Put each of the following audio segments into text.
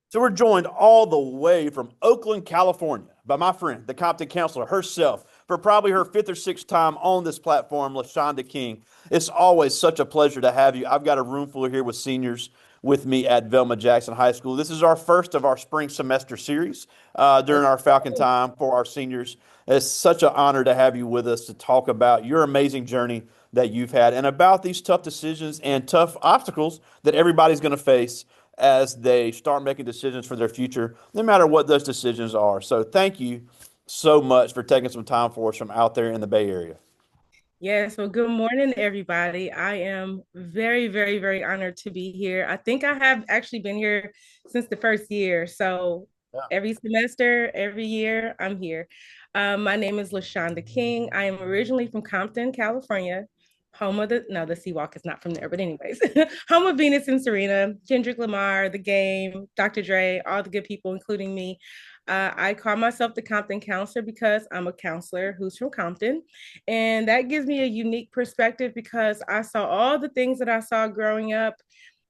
So we're joined all the way from Oakland, California, by my friend, the Compton Counselor herself, for probably her fifth or sixth time on this platform, LaShonda King. It's always such a pleasure to have you. I've got a room full here with seniors with me at Velma Jackson High School. This is our first of our spring semester series during our Falcon time for our seniors. It's such an honor to have you with us to talk about your amazing journey that you've had and about these tough decisions and tough obstacles that everybody's going to face as they start making decisions for their future, no matter what those decisions are. So, thank you so much for taking some time for us from out there in the Bay Area. Yes, well, good morning, everybody. I am very, very, very honored to be here. I think I have actually been here since the first year. So Yeah. every semester, every year, I'm here. My name is LaShonda King. I am originally from Compton, California, home of the Seawalk is not from there, but anyways, home of Venus and Serena, Kendrick Lamar, The Game, Dr. Dre, all the good people, including me. I call myself the Compton Counselor because I'm a counselor who's from Compton. And that gives me a unique perspective because I saw all the things that I saw growing up.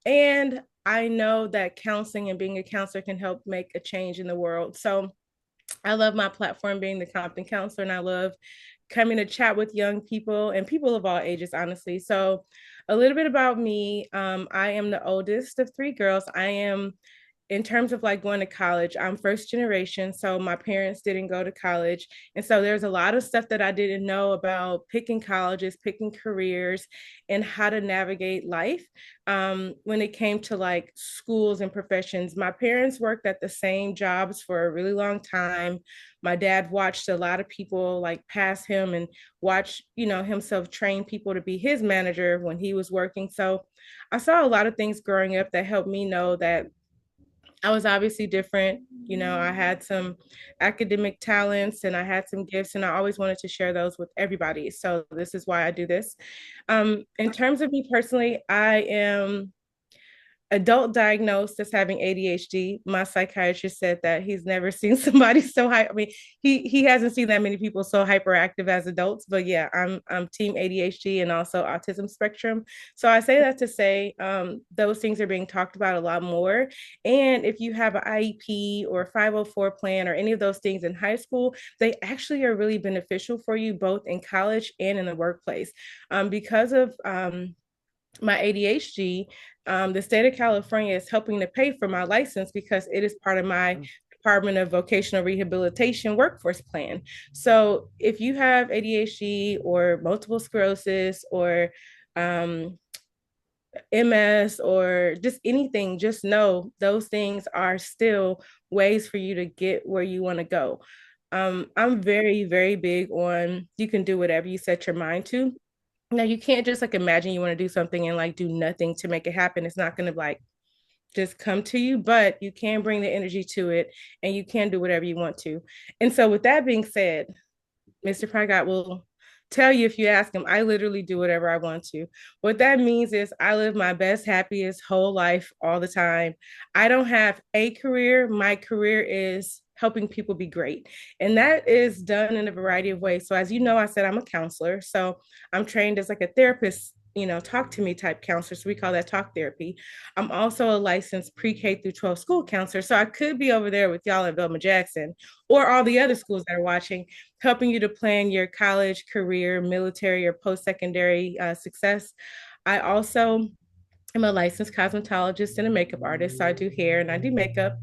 And I know that counseling and being a counselor can help make a change in the world. So I love my platform being the Compton Counselor, and I love coming to chat with young people and people of all ages, honestly. So, a little bit about me. I am the oldest of three girls. I am in terms of like going to college, I'm first generation. So my parents didn't go to college. And so there's a lot of stuff that I didn't know about picking colleges, picking careers, and how to navigate life when it came to like schools and professions. My parents worked at the same jobs for a really long time. My dad watched a lot of people like pass him and watch, himself train people to be his manager when he was working. So I saw a lot of things growing up that helped me know that I was obviously different. I had some academic talents and I had some gifts, and I always wanted to share those with everybody. So, this is why I do this. In terms of me personally, I am adult diagnosed as having ADHD. My psychiatrist said that he's never seen somebody so high. I mean, he hasn't seen that many people so hyperactive as adults. But yeah, I'm team ADHD and also autism spectrum. So I say that to say those things are being talked about a lot more. And if you have an IEP or 504 plan or any of those things in high school, they actually are really beneficial for you both in college and in the workplace. Because of my ADHD, the state of California is helping to pay for my license because it is part of my Department of Vocational Rehabilitation workforce plan. So if you have ADHD or multiple sclerosis or MS or just anything, just know those things are still ways for you to get where you want to go. I'm very, very big on you can do whatever you set your mind to. Now you can't just like imagine you want to do something and like do nothing to make it happen. It's not going to like just come to you, but you can bring the energy to it and you can do whatever you want to. And so with that being said, Mr. Prygot will tell you if you ask him, I literally do whatever I want to. What that means is I live my best, happiest whole life all the time. I don't have a career. My career is helping people be great. And that is done in a variety of ways. So as you know, I said I'm a counselor. So I'm trained as like a therapist, talk to me type counselor. So we call that talk therapy. I'm also a licensed pre-K through 12 school counselor. So I could be over there with y'all at Velma Jackson or all the other schools that are watching, helping you to plan your college, career, military, or post secondary success. I also am a licensed cosmetologist and a makeup artist. So I do hair and I do makeup.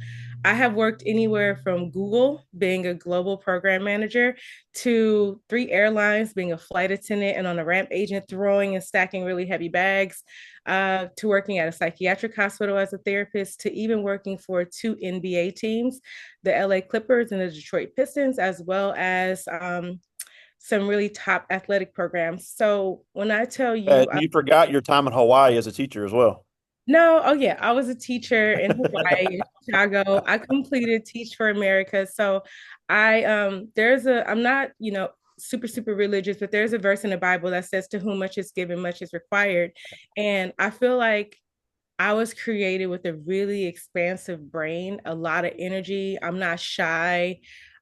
I have worked anywhere from Google, being a global program manager, to three airlines, being a flight attendant and on a ramp agent, throwing and stacking really heavy bags, to working at a psychiatric hospital as a therapist, to even working for two NBA teams, the LA Clippers and the Detroit Pistons, as well as some really top athletic programs. So when I tell And you, you forgot your time in Hawaii as a teacher as well. no, oh yeah, I was a teacher in Hawaii, in Chicago. I completed Teach for America. So I'm not, super, super religious, but there's a verse in the Bible that says to whom much is given, much is required. And I feel like I was created with a really expansive brain, a lot of energy. I'm not shy.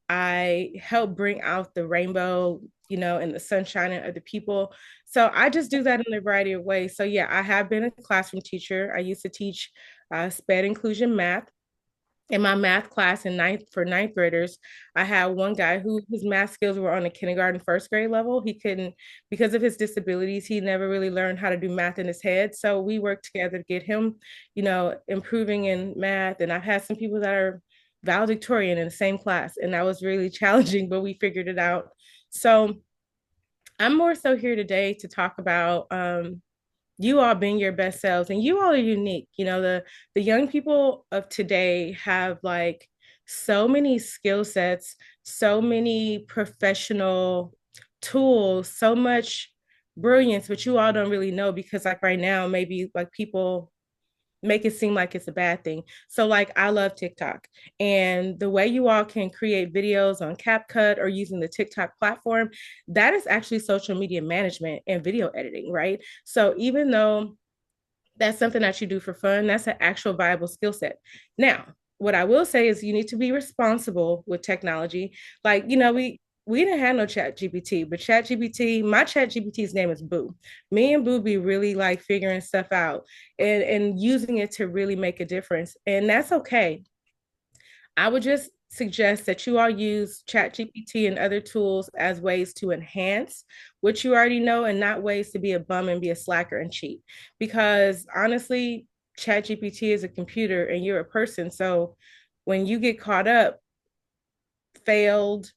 I help bring out the rainbow, and the sunshine of the people. So I just do that in a variety of ways. So yeah, I have been a classroom teacher. I used to teach SPED inclusion math. in my math class in ninth graders, I had one guy who his math skills were on a kindergarten, first grade level. He couldn't, because of his disabilities, he never really learned how to do math in his head. So we worked together to get him, improving in math. And I've had some people that are valedictorian in the same class, and that was really challenging, but we figured it out. So I'm more so here today to talk about you all being your best selves, and you all are unique. The young people of today have like so many skill sets, so many professional tools, so much brilliance, but you all don't really know because like right now maybe like people make it seem like it's a bad thing. So like I love TikTok, and the way you all can create videos on CapCut or using the TikTok platform, that is actually social media management and video editing, right? So even though that's something that you do for fun, that's an actual viable skill set. Now, what I will say is you need to be responsible with technology. Like, we didn't have no chat GPT, but chat GPT, my chat GPT's name is Boo. Me and Boo be really like figuring stuff out and using it to really make a difference. And that's okay. I would just suggest that you all use ChatGPT and other tools as ways to enhance what you already know and not ways to be a bum and be a slacker and cheat. Because honestly, ChatGPT is a computer and you're a person. So when you get caught up, failed,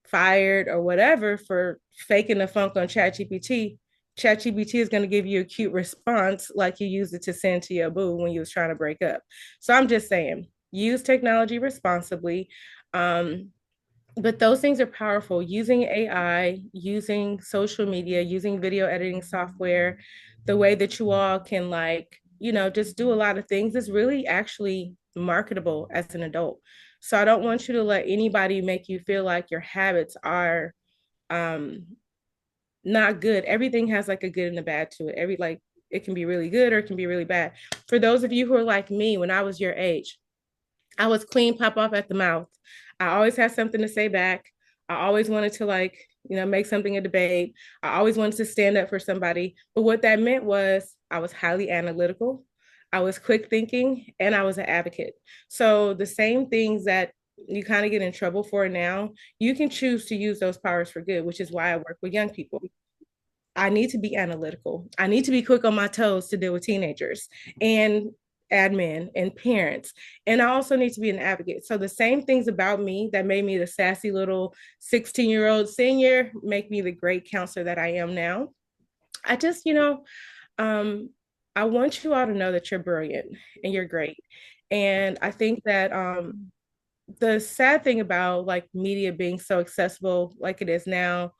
fired, or whatever for faking the funk on ChatGPT is going to give you a cute response like you used it to send to your boo when you was trying to break up. So I'm just saying, use technology responsibly. Um, but those things are powerful. Using AI, using social media, using video editing software, the way that you all can like, just do a lot of things is really actually marketable as an adult. So I don't want you to let anybody make you feel like your habits are um not good. Everything has like a good and a bad to it. It can be really good or it can be really bad. For those of you who are like me when I was your age, I was clean, pop off at the mouth. I always had something to say back. I always wanted to like, make something a debate. I always wanted to stand up for somebody. But what that meant was I was highly analytical, I was quick thinking, and I was an advocate. So the same things that you kind of get in trouble for now, you can choose to use those powers for good, which is why I work with young people. I need to be analytical. I need to be quick on my toes to deal with teenagers and admin and parents. And I also need to be an advocate. So the same things about me that made me the sassy little 16-year-old senior make me the great counselor that I am now. I just, um, I want you all to know that you're brilliant and you're great. And I think that the sad thing about like media being so accessible like it is now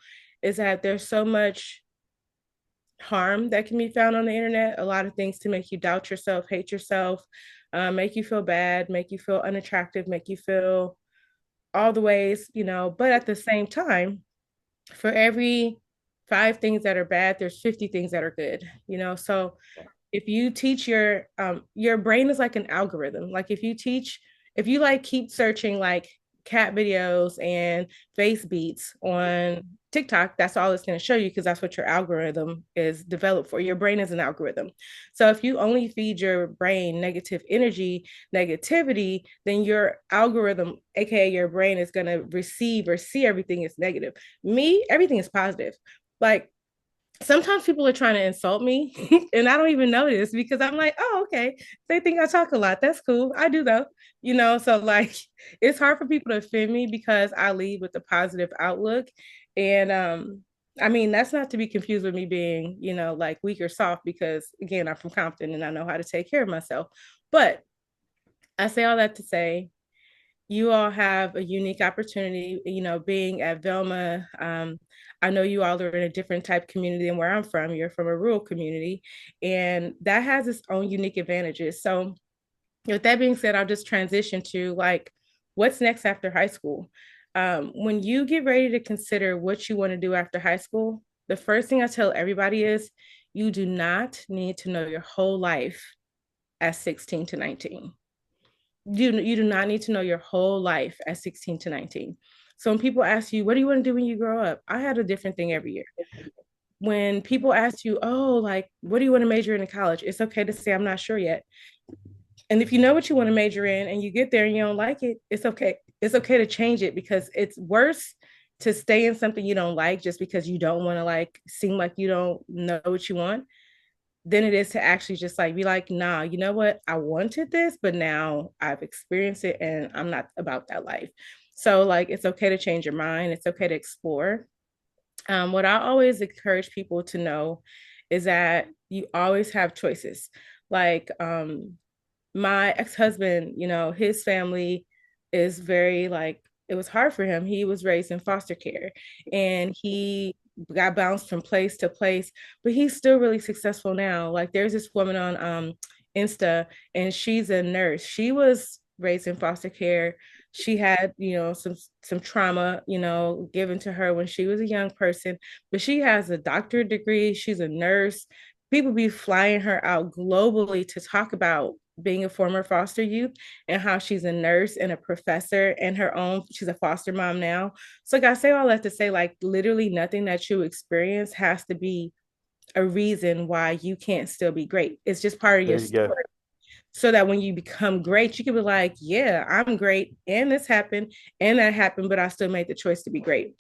is that there's so much harm that can be found on the internet, a lot of things to make you doubt yourself, hate yourself, make you feel bad, make you feel unattractive, make you feel all the ways, but at the same time, for every five things that are bad, there's 50 things that are good. So if you teach your brain is like an algorithm. Like if you like keep searching like cat videos and face beats on TikTok, that's all it's going to show you because that's what your algorithm is developed for. Your brain is an algorithm. So if you only feed your brain negative energy, negativity, then your algorithm, aka your brain, is going to receive or see everything as negative. Me, everything is positive. Like sometimes people are trying to insult me and I don't even notice because I'm like, oh, okay. They think I talk a lot. That's cool. I do though. So like it's hard for people to offend me because I lead with a positive outlook. And I mean, that's not to be confused with me being, like weak or soft because again, I'm from Compton and I know how to take care of myself. But I say all that to say you all have a unique opportunity, being at Velma. I know you all are in a different type community than where I'm from. You're from a rural community, and that has its own unique advantages. So, with that being said, I'll just transition to like, what's next after high school? When you get ready to consider what you want to do after high school, the first thing I tell everybody is you do not need to know your whole life at 16 to 19. You do not need to know your whole life at 16 to 19. So when people ask you, what do you want to do when you grow up? I had a different thing every year. When people ask you, oh, like, what do you want to major in college? It's okay to say, I'm not sure yet. And if you know what you want to major in and you get there and you don't like it, it's okay. It's okay to change it, because it's worse to stay in something you don't like just because you don't want to like seem like you don't know what you want, than it is to actually just like be like, nah, you know what? I wanted this, but now I've experienced it and I'm not about that life. So like it's okay to change your mind. It's okay to explore. What I always encourage people to know is that you always have choices. Like my ex-husband, his family is very like, it was hard for him. He was raised in foster care and he got bounced from place to place, but he's still really successful now. Like there's this woman on Insta, and she's a nurse. She was raised in foster care. She had, some trauma, given to her when she was a young person, but she has a doctorate degree. She's a nurse. People be flying her out globally to talk about being a former foster youth and how she's a nurse and a professor and she's a foster mom now. So like I say all that to say, like literally nothing that you experience has to be a reason why you can't still be great. It's just part of your There you go. story. So that when you become great, you can be like, yeah, I'm great. And this happened and that happened, but I still made the choice to be great.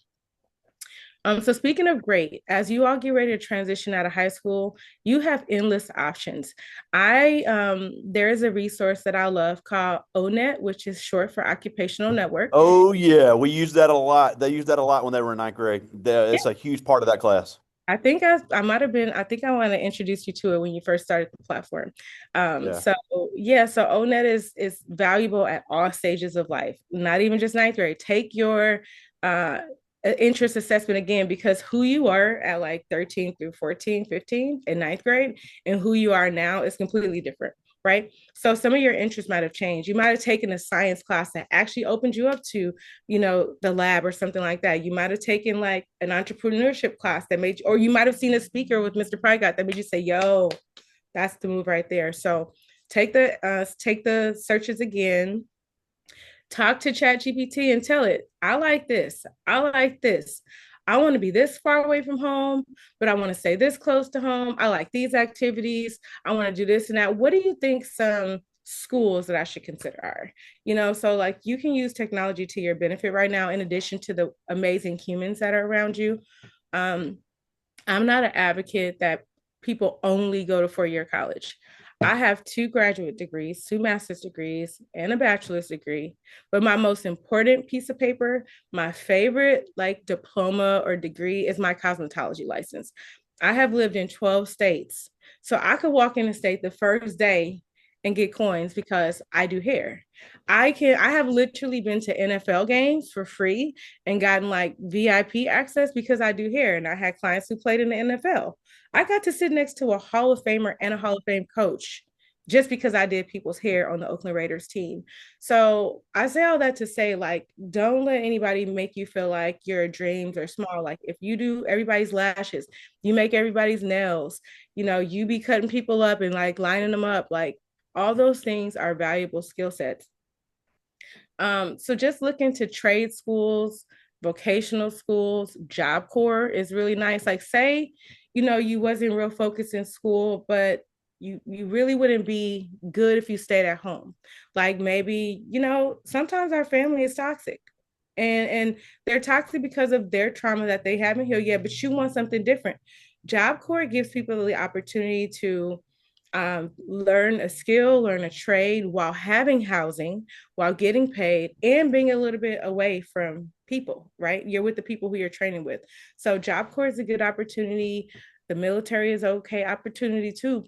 So speaking of great, as you all get ready to transition out of high school, you have endless options. There is a resource that I love called ONET, which is short for Occupational Network. Oh yeah, we use that a lot. They used that a lot when they were in ninth grade. It's a huge part of that class. I might have been, I think I want to introduce you to it when you first started the platform. Yeah. So yeah, so ONET is valuable at all stages of life, not even just ninth grade. Take your uh interest assessment again, because who you are at like 13 through 14, 15 in ninth grade and who you are now is completely different, right? So some of your interests might have changed. You might have taken a science class that actually opened you up to, the lab or something like that. You might have taken like an entrepreneurship class that made you, or you might have seen a speaker with Mr. Prygot that made you say, yo, that's the move right there. So take the searches again, talk to ChatGPT and tell it, I like this. I like this. I want to be this far away from home, but I want to stay this close to home. I like these activities. I want to do this and that. What do you think some schools that I should consider are? So like you can use technology to your benefit right now, in addition to the amazing humans that are around you. Um, I'm not an advocate that people only go to four-year college. I have two graduate degrees, two master's degrees, and a bachelor's degree. But my most important piece of paper, my favorite like diploma or degree, is my cosmetology license. I have lived in 12 states. So I could walk in the state the first day and get coins because I do hair. I have literally been to NFL games for free and gotten like VIP access because I do hair, and I had clients who played in the NFL. I got to sit next to a Hall of Famer and a Hall of Fame coach just because I did people's hair on the Oakland Raiders team. So I say all that to say, like, don't let anybody make you feel like your dreams are small. Like, if you do everybody's lashes, you make everybody's nails, you be cutting people up and like lining them up, like, all those things are valuable skill sets. So just look into trade schools, vocational schools. Job Corps is really nice. Like say, you wasn't real focused in school, but you really wouldn't be good if you stayed at home. Like maybe, sometimes our family is toxic. And they're toxic because of their trauma that they haven't healed yet, but you want something different. Job Corps gives people the opportunity to learn a skill, learn a trade while having housing, while getting paid, and being a little bit away from people, right? You're with the people who you're training with. So Job Corps is a good opportunity. The military is okay opportunity too.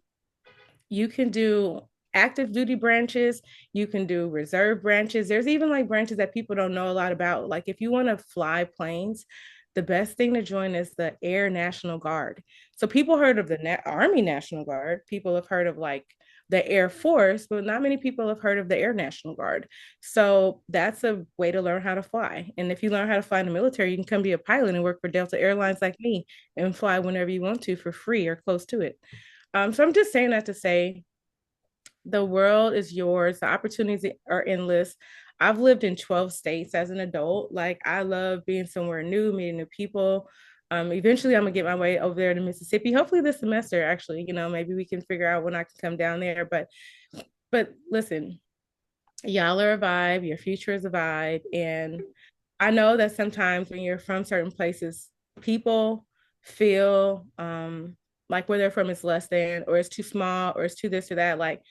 You can do active duty branches, you can do reserve branches. There's even like branches that people don't know a lot about. Like if you want to fly planes, the best thing to join is the Air National Guard. So people heard of the Army National Guard, people have heard of like the Air Force, but not many people have heard of the Air National Guard. So that's a way to learn how to fly. And if you learn how to fly in the military, you can come be a pilot and work for Delta Airlines like me and fly whenever you want to for free or close to it. So I'm just saying that to say the world is yours. The opportunities are endless. I've lived in 12 states as an adult. Like I love being somewhere new, meeting new people. Eventually I'm gonna get my way over there to Mississippi. Hopefully this semester, actually, maybe we can figure out when I can come down there. But But listen, y'all are a vibe, your future is a vibe. And I know that sometimes when you're from certain places, people feel like where they're from is less than, or it's too small, or it's too this or that. Like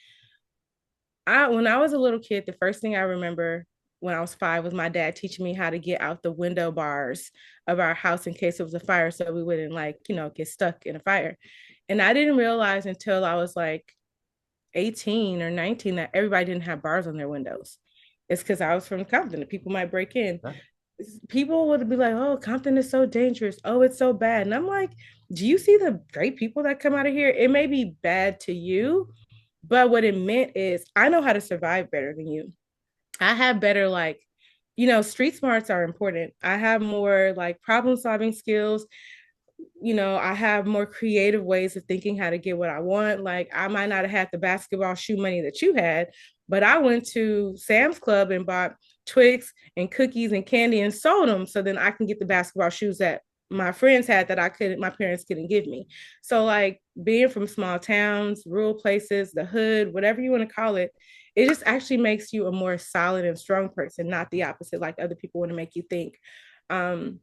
when I was a little kid, the first thing I remember when I was 5 was my dad teaching me how to get out the window bars of our house in case it was a fire so we wouldn't like, get stuck in a fire. And I didn't realize until I was like 18 or 19 that everybody didn't have bars on their windows. It's because I was from Compton and people might break in. Yeah. People would be like, oh, Compton is so dangerous. Oh, it's so bad. And I'm like, do you see the great people that come out of here? It may be bad to you, but what it meant is I know how to survive better than you. I have better, like, street smarts are important. I have more like problem solving skills. I have more creative ways of thinking how to get what I want. Like I might not have had the basketball shoe money that you had, but I went to Sam's Club and bought Twix and cookies and candy and sold them so then I can get the basketball shoes that my friends had that my parents couldn't give me. So like being from small towns, rural places, the hood, whatever you want to call it, it just actually makes you a more solid and strong person, not the opposite, like other people want to make you think. Um,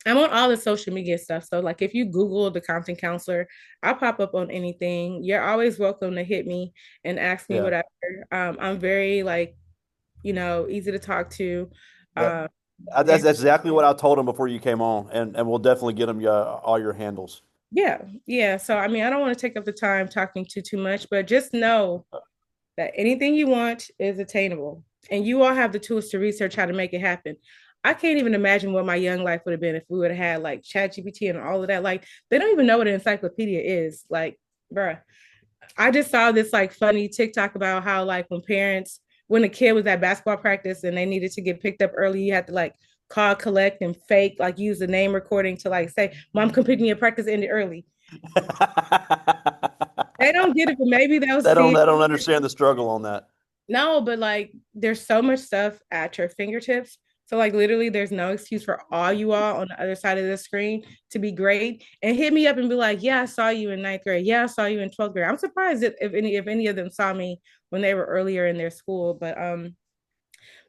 I'm on all the social media stuff. So like if you Google the Compton Counselor, I'll pop up on anything. You're always welcome to hit me and ask me Yeah. whatever. I'm very like, easy to talk to. Yeah. Um, That's and exactly what I told him before you came on, and we'll definitely get him all your handles. yeah, yeah. So I mean, I don't want to take up the time talking too much, but just know that anything you want is attainable. And you all have the tools to research how to make it happen. I can't even imagine what my young life would have been if we would have had like Chat GPT and all of that. Like they don't even know what an encyclopedia is. Like, bruh. I just saw this like funny TikTok about how like when a kid was at basketball practice and they needed to get picked up early, you had to like call, collect, and fake, like use the name recording to like say, Mom, come pick me up, practice ended early. They don't get it, but maybe they'll see it. They don't understand the struggle on that. No, but like there's so much stuff at your fingertips. So like literally there's no excuse for all you all on the other side of the screen to be great and hit me up and be like, yeah, I saw you in ninth grade. Yeah, I saw you in 12th grade. I'm surprised if any of them saw me when they were earlier in their school. But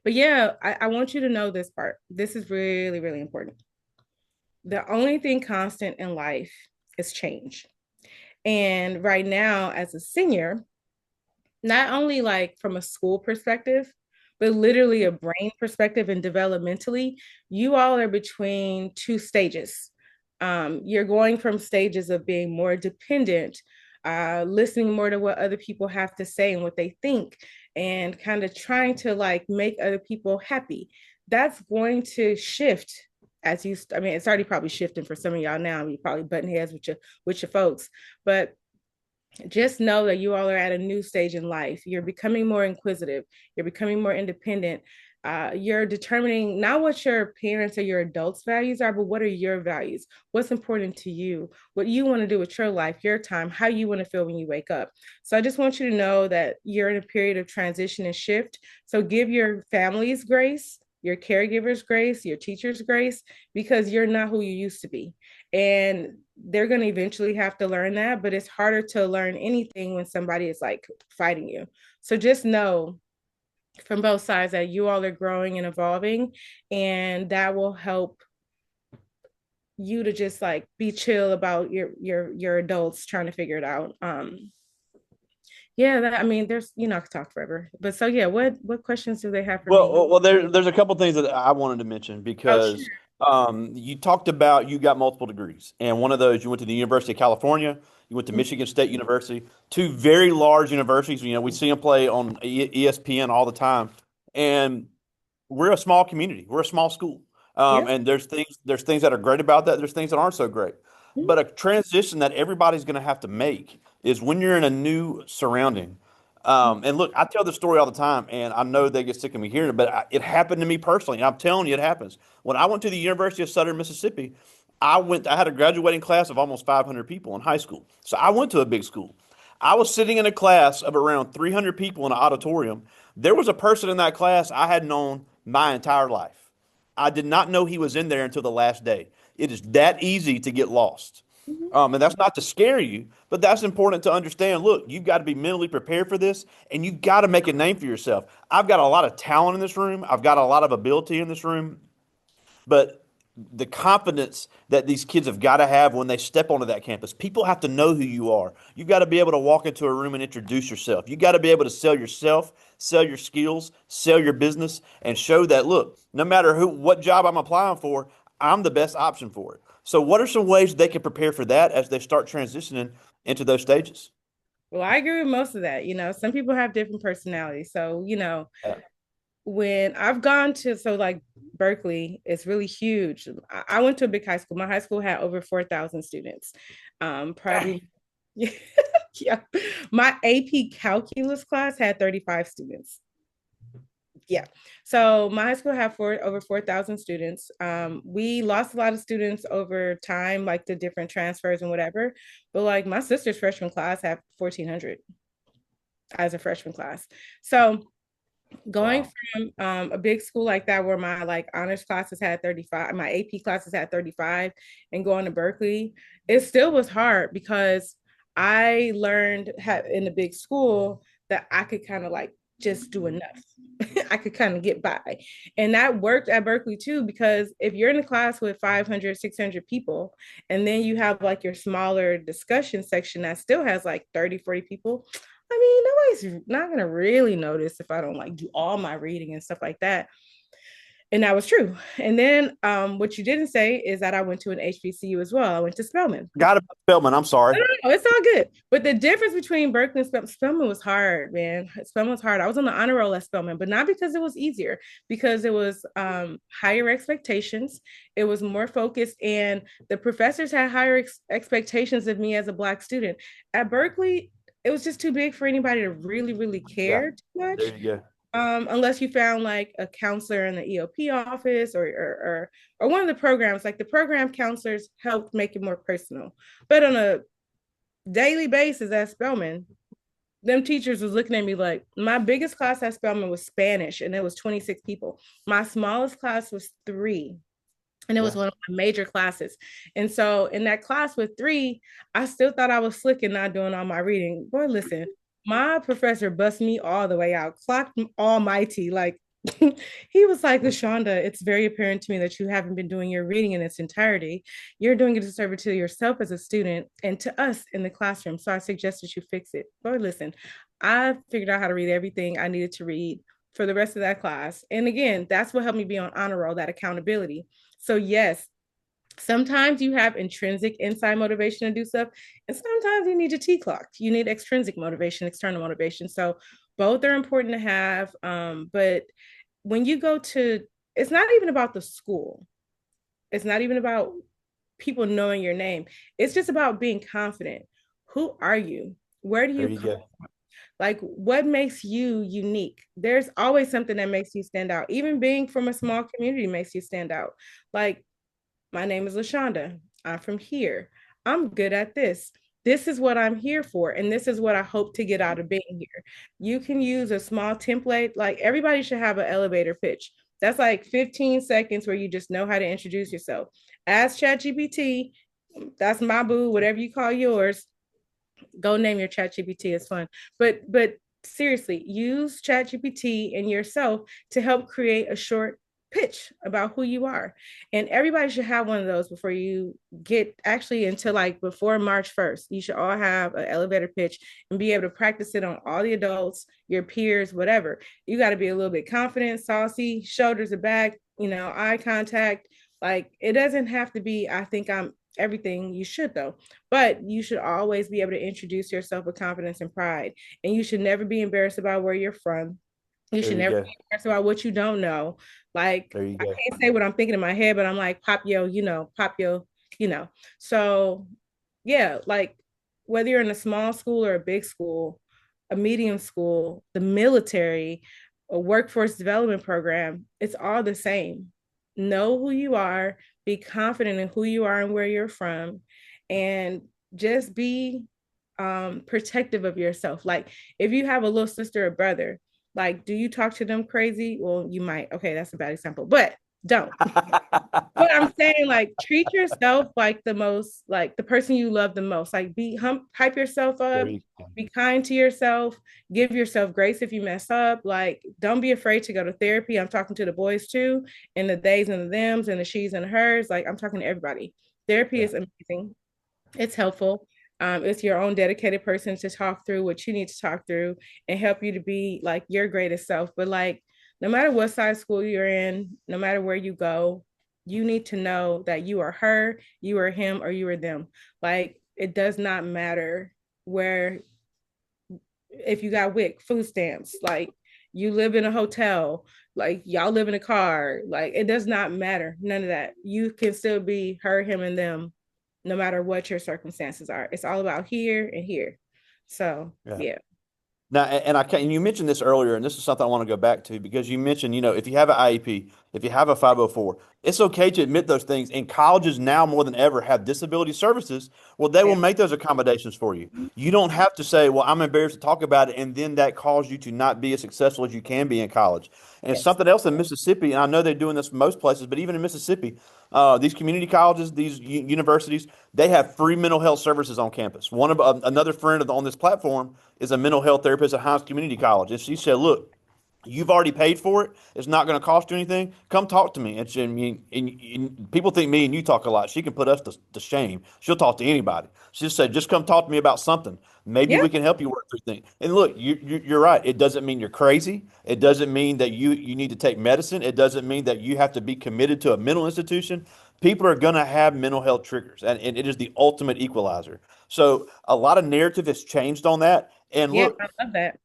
yeah, I want you to know this part. This is really, really important. The only thing constant in life is change. And right now, as a senior, not only like from a school perspective, but literally a brain perspective and developmentally, you all are between two stages. You're going from stages of being more dependent, listening more to what other people have to say and what they think, and kind of trying to like make other people happy. That's going to shift I mean, it's already probably shifting for some of y'all now. You probably button heads with your folks, but just know that you all are at a new stage in life. You're becoming more inquisitive. You're becoming more independent. You're determining not what your parents or your adults' values are, but what are your values? What's important to you? What you want to do with your life, your time, how you want to feel when you wake up. So I just want you to know that you're in a period of transition and shift. So give your families grace, your caregivers grace, your teachers grace, because you're not who you used to be. And they're going to eventually have to learn that, but it's harder to learn anything when somebody is like fighting you. So just know from both sides that you all are growing and evolving, and that will help you to just like be chill about your adults trying to figure it out. Yeah, I mean, there's I could talk forever, but so yeah, what questions do they have for me? There's a couple things that I wanted to mention Oh, sure. because you talked about you got multiple degrees, and one of those you went to the University of California, you went to Michigan State University, two very large universities. We see them play on ESPN all the time, and we're a small community. We're a small school. Yeah. And there's things that are great about that. There's things that aren't so great. But a transition that everybody's going to have to make is when you're in a new surrounding. And look, I tell this story all the time, and I know they get sick of me hearing it, but it happened to me personally. And I'm telling you, it happens. When I went to the University of Southern Mississippi, I had a graduating class of almost 500 people in high school. So I went to a big school. I was sitting in a class of around 300 people in an auditorium. There was a person in that class I had known my entire life. I did not know he was in there until the last day. It is that easy to get lost. Mhm. And that's not to scare you, but that's important to understand. Look, you've got to be mentally prepared for this, and you've got to make a name for yourself. I've got a lot of talent in this room. I've got a lot of ability in this room, but the confidence that these kids have got to have when they step onto that campus, people have to know who you are. You've got to be able to walk into a room and introduce yourself. You got to be able to sell yourself, sell your skills, sell your business, and show that, look, no matter what job I'm applying for, I'm the best option for it. So, what are some ways they can prepare for that as they start transitioning into those stages? Well, I agree with most of that. Some people have different personalities. So, Yeah. when I've gone to, so like Berkeley, it's really huge. I went to a big high school. My high school had over 4,000 students. Dang. Probably, yeah. My AP calculus class had 35 students. Yeah. So my high school had over 4,000 students. We lost a lot of students over time, like the different transfers and whatever. But like my sister's freshman class had 1,400 as a freshman class. So going Wow. from a big school like that where my like honors classes had 35, my AP classes had 35, and going to Berkeley, it still was hard because I learned in a big school that I could kind of like just do enough. I could kind of get by. And that worked at Berkeley too, because if you're in a class with 500, 600 people, and then you have like your smaller discussion section that still has like 30, 40 people, I mean, nobody's not gonna really notice if I don't like do all my reading and stuff like that. And that was true. And then what you didn't say is that I went to an HBCU as well. I went to Spelman. Got about Spellman. I'm sorry. No, it's all good. But the difference between Berkeley and Spelman was hard, man. Spelman was hard. I was on the honor roll at Spelman, but not because it was easier, because it was higher expectations. It was more focused, and the professors had higher expectations of me as a Black student. At Berkeley, it was just too big for anybody to really, really Yeah. care too much. There you go. Unless you found like a counselor in the EOP office, or one of the programs, like the program counselors helped make it more personal. But on a daily basis at Spelman, them teachers was looking at me like, my biggest class at Spelman was Spanish, and it was 26 people. My smallest class was 3, and it was Yeah. one of my major classes. And so in that class with 3, I still thought I was slick and not doing all my reading. Boy, listen, my professor bust me all the way out, clocked almighty. Like he was like, LaShonda, it's very apparent to me that you haven't been doing your reading in its entirety. You're doing a disservice to yourself as a student and to us in the classroom. So I suggest that you fix it. Boy, listen, I figured out how to read everything I needed to read for the rest of that class. And again, that's what helped me be on honor roll, that accountability. So yes, sometimes you have intrinsic inside motivation to do stuff, and sometimes you need to T clock. You need extrinsic motivation, external motivation. So both are important to have. But when you go to, it's not even about the school. It's not even about people knowing your name. It's just about being confident. Who are you? Where do There you you come? go. Like, what makes you unique? There's always something that makes you stand out. Even being from a small community makes you stand out. Like, my name is LaShonda. I'm from here. I'm good at this. This is what I'm here for. And this is what I hope to get out of being here. You can use a small template. Like everybody should have an elevator pitch. That's like 15 seconds where you just know how to introduce yourself. Ask ChatGPT. That's my boo, whatever you call yours. Go name your ChatGPT. It's fun. But seriously, use ChatGPT and yourself to help create a short pitch about who you are. And everybody should have one of those before you get actually into like before March 1st. You should all have an elevator pitch and be able to practice it on all the adults, your peers, whatever. You got to be a little bit confident, saucy, shoulders are back, eye contact. Like it doesn't have to be, I think I'm everything. You should though, but you should always be able to introduce yourself with confidence and pride. And you should never be embarrassed about where you're from. You There should you never go. be embarrassed about what you don't know. Like There you I go. can't say what I'm thinking in my head, but I'm like pop yo, pop yo, you know. So yeah, like whether you're in a small school or a big school, a medium school, the military, a workforce development program, it's all the same. Know who you are, be confident in who you are and where you're from, and just be protective of yourself. Like if you have a little sister or brother, like do you talk to them crazy? Well, you might. Okay, that's a bad example, but Don't. But I'm saying, like, treat yourself like the most, like the person you love the most. Like, hype yourself There up, you go. be kind to yourself, give yourself grace if you mess up. Like, don't be afraid to go to therapy. I'm talking to the boys too, and the theys and the thems and the she's and the hers. Like, I'm talking to everybody. Therapy Yeah. is amazing. It's helpful. It's your own dedicated person to talk through what you need to talk through and help you to be like your greatest self. But like, no matter what size school you're in, no matter where you go, you need to know that you are her, you are him, or you are them. Like, it does not matter where, if you got WIC, food stamps, like you live in a hotel, like y'all live in a car, like it does not matter. None of that. You can still be her, him, and them, no matter what your circumstances are. It's all about here and here. So Yeah. yeah, Now, and you mentioned this earlier, and this is something I want to go back to because you mentioned, if you have an IEP, if you have a 504, it's okay to admit those things. And colleges now more than ever have disability services. Well, they will yeah, make those accommodations for you. You don't have to say, well, I'm embarrassed to talk about it, and then that causes you to not be as successful as you can be in college. And yes, something else in Mississippi, and I know they're doing this most places, but even in Mississippi, these community colleges, these universities, they have free mental health services on campus. One of another friend on this platform is a mental health therapist at Hines Community College, and she said, "Look, you've already paid for it. It's not going to cost you anything. Come talk to me." And people think me and you talk a lot. She can put us to shame. She'll talk to anybody. She just said, "Just come talk to me about something. Maybe yeah, we can help you work through things." And look, you're right. It doesn't mean you're crazy. It doesn't mean that you need to take medicine. It doesn't mean that you have to be committed to a mental institution. People are going to have mental health triggers, and it is the ultimate equalizer. So a lot of narrative has changed on that. And yeah. look, I love that.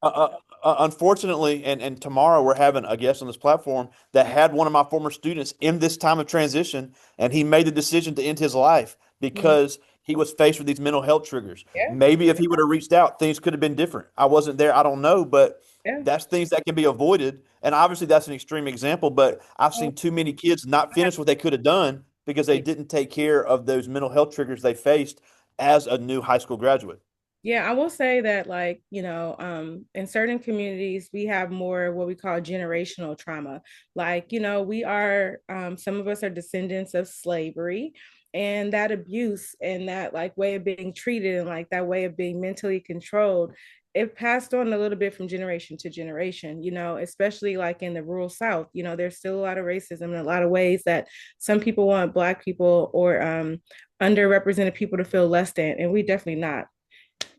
unfortunately, and tomorrow we're having a guest on this platform that had one of my former students in this time of transition, and he made the decision to end his life Mhm. because he was faced with these mental health triggers. Yeah, Maybe if he would have reached out, things could have been different. I wasn't there, I don't know, but yeah. that's things that can be avoided. And obviously, that's an extreme example, but I've Oh, seen too many kids not finish what they could have done because they yeah. didn't take care of those mental health triggers they faced as a new high school graduate. Yeah, I will say that, like, in certain communities, we have more what we call generational trauma. Like, some of us are descendants of slavery, and that abuse and that like way of being treated and like that way of being mentally controlled, it passed on a little bit from generation to generation, especially like in the rural South. There's still a lot of racism in a lot of ways that some people want Black people or underrepresented people to feel less than, and we definitely not.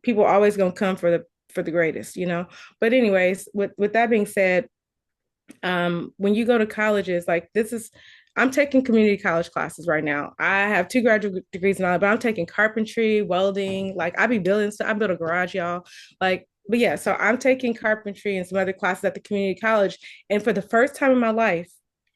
People are always going to come for the greatest. But anyways, with that being said, when you go to colleges, like I'm taking community college classes right now. I have 2 graduate degrees in all, but I'm taking carpentry, welding. Like I be building stuff. I built a garage, y'all. Like, but yeah, so I'm taking carpentry and some other classes at the community college. And for the first time in my life,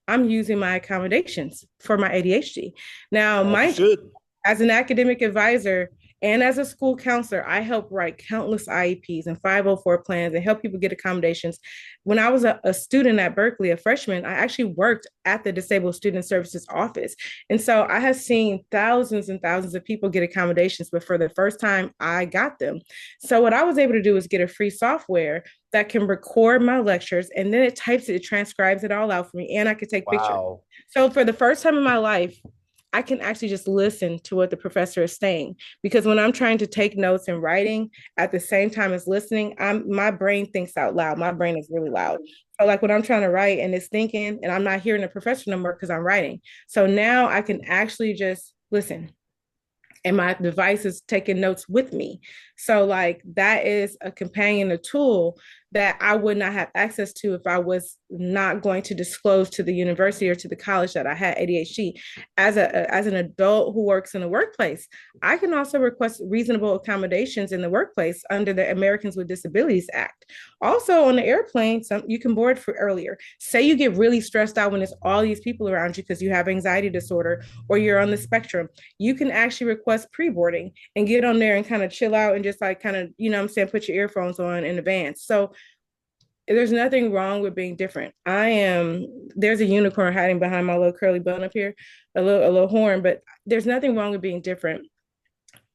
I'm using my accommodations for my ADHD. Now, As you mind you, should. as an academic advisor and as a school counselor, I help write countless IEPs and 504 plans and help people get accommodations. When I was a student at Berkeley, a freshman, I actually worked at the Disabled Student Services office. And so I have seen thousands and thousands of people get accommodations, but for the first time, I got them. So what I was able to do is get a free software that can record my lectures, and then it types it transcribes it all out for me, and I could take pictures. Wow. So for the first time in my life, I can actually just listen to what the professor is saying, because when I'm trying to take notes and writing at the same time as listening, my brain thinks out loud. My brain is really loud. So like when I'm trying to write and it's thinking and I'm not hearing the professor no more because I'm writing. So now I can actually just listen, and my device is taking notes with me. So like that is a companion, a tool that I would not have access to if I was not going to disclose to the university or to the college that I had ADHD. As an adult who works in the workplace, I can also request reasonable accommodations in the workplace under the Americans with Disabilities Act. Also on the airplane, you can board for earlier. Say you get really stressed out when there's all these people around you because you have anxiety disorder or you're on the spectrum, you can actually request pre-boarding and get on there and kind of chill out and just like kind of, what I'm saying, put your earphones on in advance. So there's nothing wrong with being different. There's a unicorn hiding behind my little curly bun up here, a little horn, but there's nothing wrong with being different.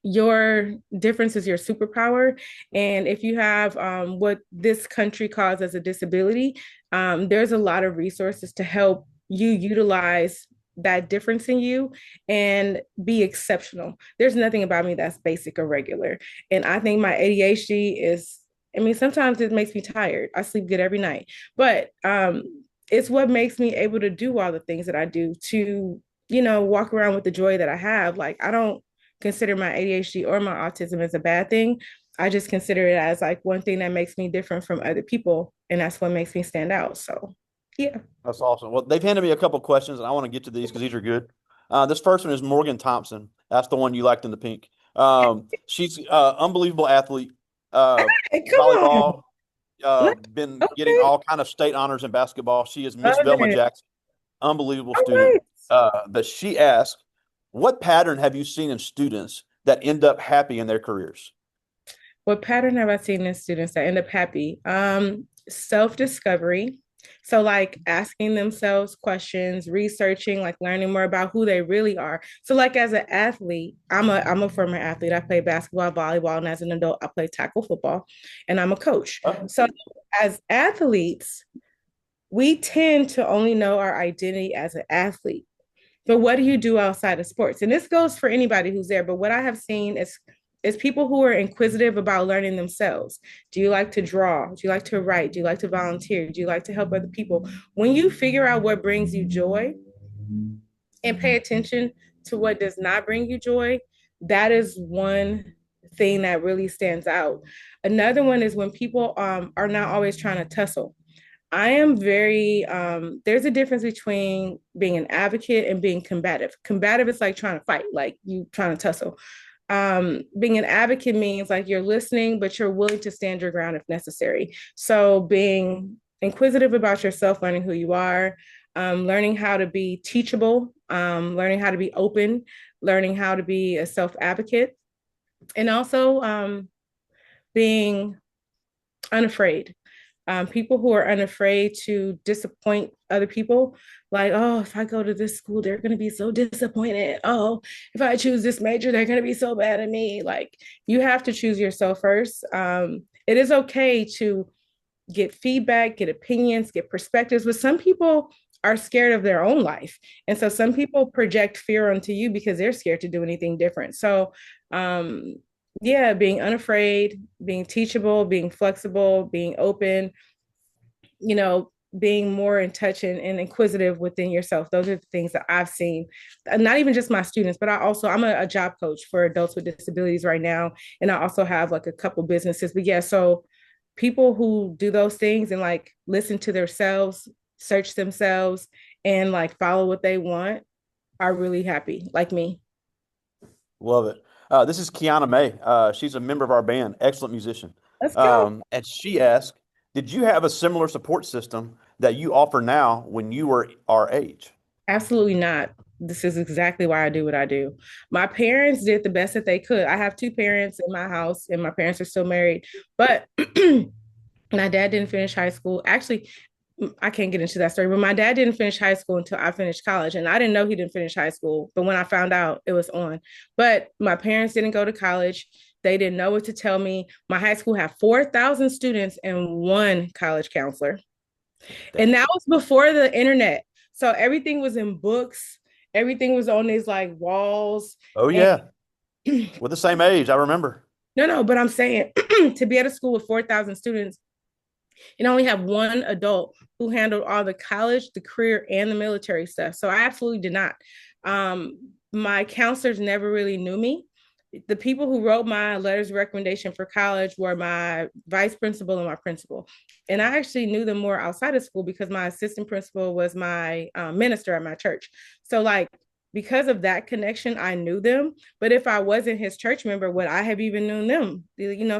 Your difference is your superpower. And if you have what this country calls as a disability, there's a lot of resources to help you utilize that difference in you and be exceptional. There's nothing about me that's basic or regular. And I think my ADHD is, I mean, sometimes it makes me tired. I sleep good every night, but it's what makes me able to do all the things that I do to, walk around with the joy that I have. Like, I don't consider my ADHD or my autism as a bad thing. I just consider it as like one thing that makes me different from other people. And that's what makes me stand out. So, yeah. That's awesome. Well, they've handed me a couple questions, and I want to get to these because these are good. This first one is Morgan Thompson. That's the one you liked in the pink. She's unbelievable athlete. Hey, come on. Volleyball. Let, Been getting okay. all kind of state honors in basketball. She is Miss Love Velma it. Jackson. Unbelievable All student. right. But she asked, "What pattern have you seen in students that end up happy in their careers?" What pattern have I seen in students that end up happy? Self-discovery. So like asking themselves questions, researching, like learning more about who they really are. So like as an athlete, I'm a former athlete. I played basketball, volleyball, and as an adult, I play tackle football, and I'm a coach. So as athletes, we tend to only know our identity as an athlete. But what do you do outside of sports? And this goes for anybody who's there. But what I have seen is people who are inquisitive about learning themselves. Do you like to draw? Do you like to write? Do you like to volunteer? Do you like to help other people? When you figure out what brings you joy and pay attention to what does not bring you joy, that is one thing that really stands out. Another one is when people are not always trying to tussle. I am very, there's a difference between being an advocate and being combative. Combative is like trying to fight, like you trying to tussle. Being an advocate means like you're listening, but you're willing to stand your ground if necessary. So being inquisitive about yourself, learning who you are, learning how to be teachable, learning how to be open, learning how to be a self advocate, and also being unafraid. People who are unafraid to disappoint other people, like, oh, if I go to this school, they're going to be so disappointed. Oh, if I choose this major, they're going to be so bad at me. Like, you have to choose yourself first. It is okay to get feedback, get opinions, get perspectives, but some people are scared of their own life. And so some people project fear onto you because they're scared to do anything different. So, yeah, being unafraid, being teachable, being flexible, being open, being more in touch and inquisitive within yourself. Those are the things that I've seen. Not even just my students, but I'm a job coach for adults with disabilities right now. And I also have like a couple businesses. But yeah, so people who do those things and like listen to themselves, search themselves, and like follow what they want are really happy, like me. Love it. This is Kiana May. She's a member of our band, excellent musician. Let's go. And she asked, "Did you have a similar support system that you offer now when you were our age?" Absolutely not. This is exactly why I do what I do. My parents did the best that they could. I have two parents in my house, and my parents are still married. But my dad didn't finish high school. Actually, I can't get into that story, but my dad didn't finish high school until I finished college. And I didn't know he didn't finish high school. But when I found out, it was on. But my parents didn't go to college. They didn't know what to tell me. My high school had 4,000 students and one college counselor. And Dang. that was before the internet. So everything was in books, everything was on these like walls. Oh And yeah, we're the same age. I remember. no, but I'm saying to be at a school with 4,000 students and only have one adult who handled all the college, the career, and the military stuff. So I absolutely did not. My counselors never really knew me. The people who wrote my letters of recommendation for college were my vice principal and my principal. And I actually knew them more outside of school because my assistant principal was my minister at my church. So, like, because of that connection, I knew them. But if I wasn't his church member, would I have even known them?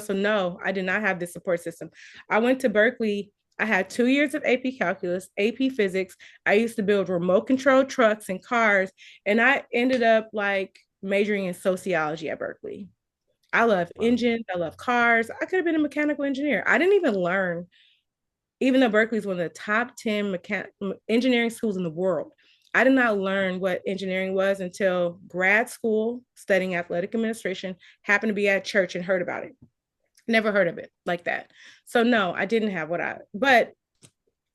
So no, I did not have this support system. I went to Berkeley. I had 2 years of AP calculus, AP physics. I used to build remote control trucks and cars. And I ended up like majoring in sociology at Berkeley. I love Wow. engines. I love cars. I could have been a mechanical engineer. I didn't even learn, even though Berkeley is one of the top 10 engineering schools in the world. I did not learn what engineering was until grad school, studying athletic administration, happened to be at church and heard about it. Never heard of it like that. So no, I didn't have but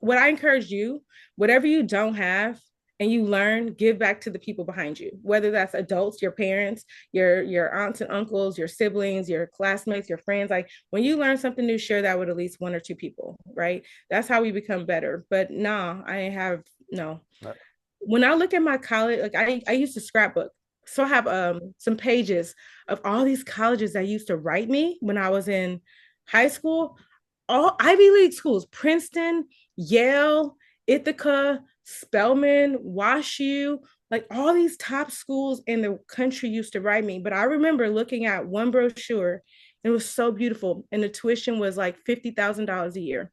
what I encourage you, whatever you don't have and you learn, give back to the people behind you, whether that's adults, your parents, your aunts and uncles, your siblings, your classmates, your friends. Like when you learn something new, share that with at least one or two people, right? That's how we become better. But no, I have no. Right. When I look at my college, like I used to scrapbook. So I have some pages of all these colleges that used to write me when I was in high school, all Ivy League schools, Princeton, Yale, Ithaca, Spelman, WashU, like all these top schools in the country used to write me. But I remember looking at one brochure, and it was so beautiful. And the tuition was like $50,000 a year.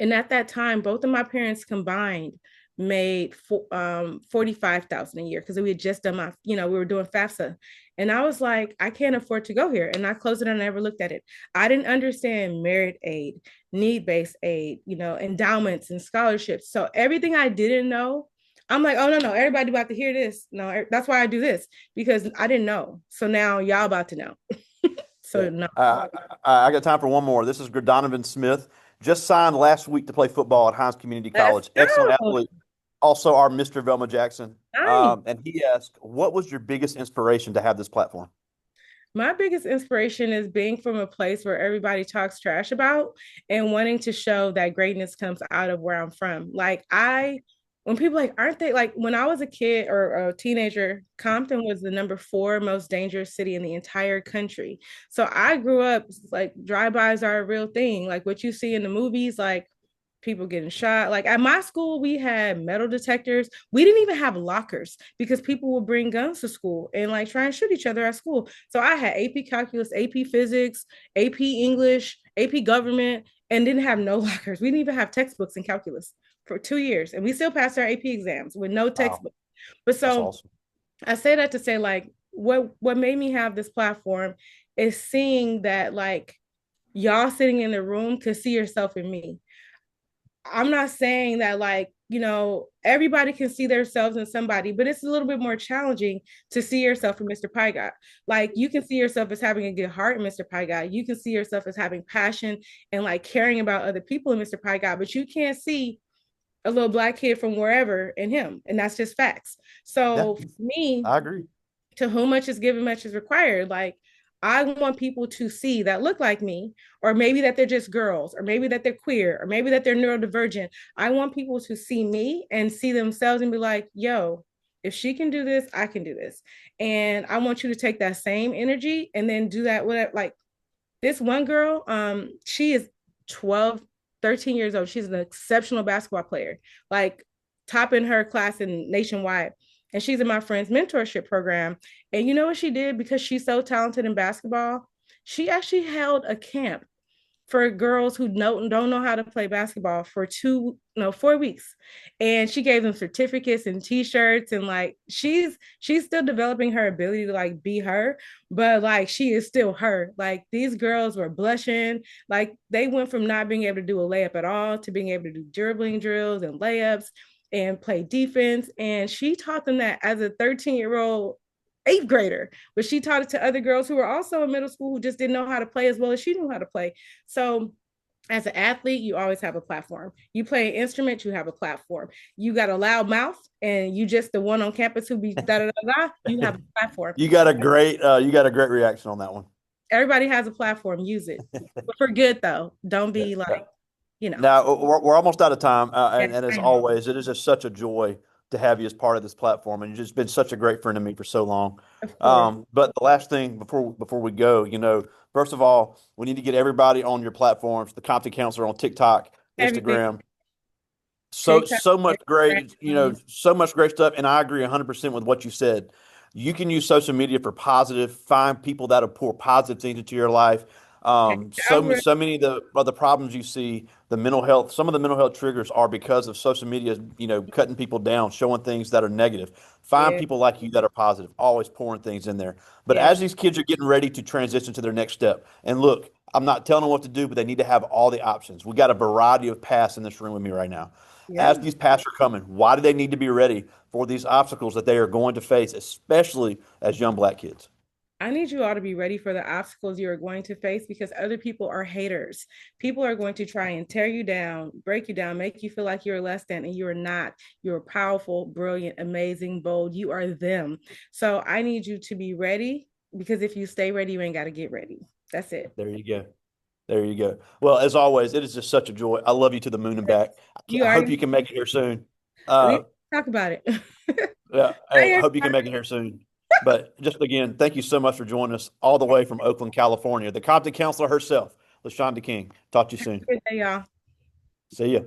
And at that time, both of my parents combined made 45,000 a year because we had just done we were doing FAFSA. And I was like, I can't afford to go here. And I closed it and I never looked at it. I didn't understand merit aid, need-based aid, endowments and scholarships. So everything I didn't know, I'm like, oh no, everybody about to hear this. No, that's why I do this, because I didn't know. So now y'all about to know. Yeah. So no. I got time for one more. This is Donovan Smith. Just signed last week to play football at Hines Community Let's College. Excellent go. athlete. Also, our Mr. Velma Jackson. Nice. And he asked, what was your biggest inspiration to have this platform? My biggest inspiration is being from a place where everybody talks trash about and wanting to show that greatness comes out of where I'm from. When people like, aren't they like, when I was a kid or a teenager, Compton was the number 4 most dangerous city in the entire country. So I grew up like drive-bys are a real thing. Like what you see in the movies, like people getting shot. Like at my school, we had metal detectors. We didn't even have lockers because people would bring guns to school and like try and shoot each other at school. So I had AP calculus, AP physics, AP English, AP government, and didn't have no lockers. We didn't even have textbooks in calculus for 2 years. And we still passed our AP exams with no Wow, textbook. But that's so awesome. I say that to say like what made me have this platform is seeing that like y'all sitting in the room could see yourself in me. I'm not saying that like, everybody can see themselves in somebody, but it's a little bit more challenging to see yourself in Mr. Pie Guy. Like you can see yourself as having a good heart in Mr. Pie Guy. You can see yourself as having passion and like caring about other people in Mr. Pie Guy, but you can't see a little black kid from wherever in him. And that's just facts. Yeah, So for me, I agree. to whom much is given, much is required. Like, I want people to see that look like me, or maybe that they're just girls, or maybe that they're queer, or maybe that they're neurodivergent. I want people to see me and see themselves and be like, yo, if she can do this, I can do this. And I want you to take that same energy and then do that with like this one girl. She is 12, 13 years old. She's an exceptional basketball player, like top in her class and nationwide, and she's in my friend's mentorship program. And you know what she did? Because she's so talented in basketball, she actually held a camp for girls who don't know how to play basketball for 4 weeks. And she gave them certificates and t-shirts, and like she's still developing her ability to like be her, but like she is still her. Like these girls were blushing, like they went from not being able to do a layup at all to being able to do dribbling drills and layups and play defense. And she taught them that as a 13-year-old eighth grader, but she taught it to other girls who were also in middle school who just didn't know how to play as well as she knew how to play. So as an athlete, you always have a platform. You play an instrument, you have a platform. You got a loud mouth and you just the one on campus who be da da da da, you have a platform. You got a great reaction on that one. Everybody has a platform, use it. But for good though. Don't be like, you know. Now we're almost out of time, Yes, and as I know. always, it is just such a joy to have you as part of this platform, and you've just been such a great friend to me for so long. Of course. But the last thing before we go, first of all, we need to get everybody on your platforms, the Compton Counselor on TikTok, Everything. Instagram. So TikTok, so much great, Instagram. so much great stuff, and I agree 100% with what you said. You can use social media for positive, find people that'll pour positive things into your life. So many of the problems you see, the mental health, some of the mental health triggers are because of social media, cutting people down, showing things that are negative. Find Yeah, people like you that are positive, always pouring things in there. But yeah, as these kids are getting ready to transition to their next step, and look, I'm not telling them what to do, but they need to have all the options. We got a variety of paths in this room with me right now. yeah. As these paths are coming, why do they need to be ready for these obstacles that they are going to face, especially as young black kids? I need you all to be ready for the obstacles you are going to face because other people are haters. People are going to try and tear you down, break you down, make you feel like you're less than, and you're not. You're powerful, brilliant, amazing, bold. You are them. So I need you to be ready because if you stay ready, you ain't got to get ready. That's it. There you go. There you go. Well, as always, it is just such a joy. I love you to the moon and back. You I hope already you can make it here soon. we Uh, talk about it. yeah, hey, I I hope you can make it here soon. But just again, thank you so much for joining us all the way from Oakland, California. The Compton counselor herself, LaShonda King. Talk to you soon. Good day, y'all. See ya.